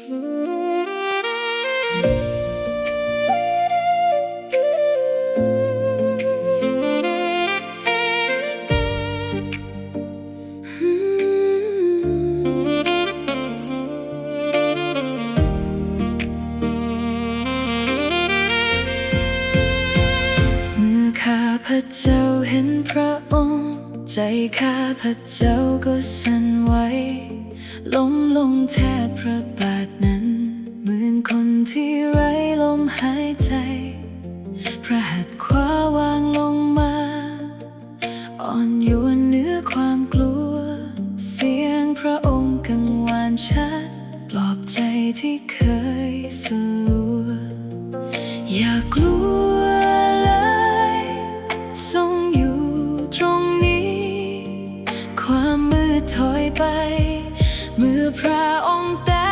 ข้าพเจ้าเห็นพระองค์ใจข้าพเจ้าก็สั่นไหวล้มลงแทบพระบาทนั้นเหมือนคนที่ไร้ลมหายใจพระหัตถ์ขวาวางลงมาอ่อนโยนเหนือความกลัวเสียงพระองค์กังวานชัดปลอบใจที่เคยสลัวอย่ากลัวทรงอยู่ตรงนี้ความมืดถอยไปเมื่อพระองค์แต่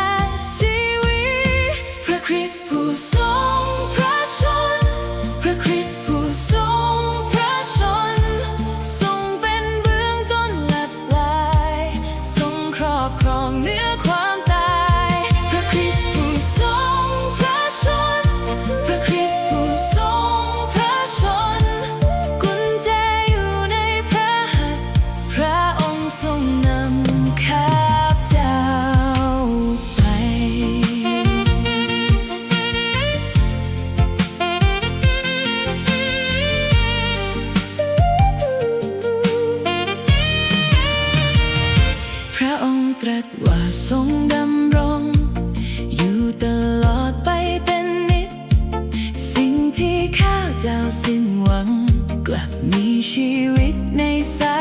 ชีวิตพระคริสต์ผู้ทรงพระชนพระคริสต์ผู้ทรงพระชนทรงเป็นเบื้องต้นและปลายทรงครอบครองเหนือความตายพระคริสต์ผู้ทรงพระชนพระคริสต์ผู้ทรงพระชนกุญแจอยู่ในพระหัตถ์พระองค์ทรงนำข้าพเจ้าไปพระองค์ตรัสว่าทรงดำรงอยู่ตลอดไปเป็นนิจสิ่งที่ข้าเจ้าสิ้นหวังกลับมีชีวิตในสา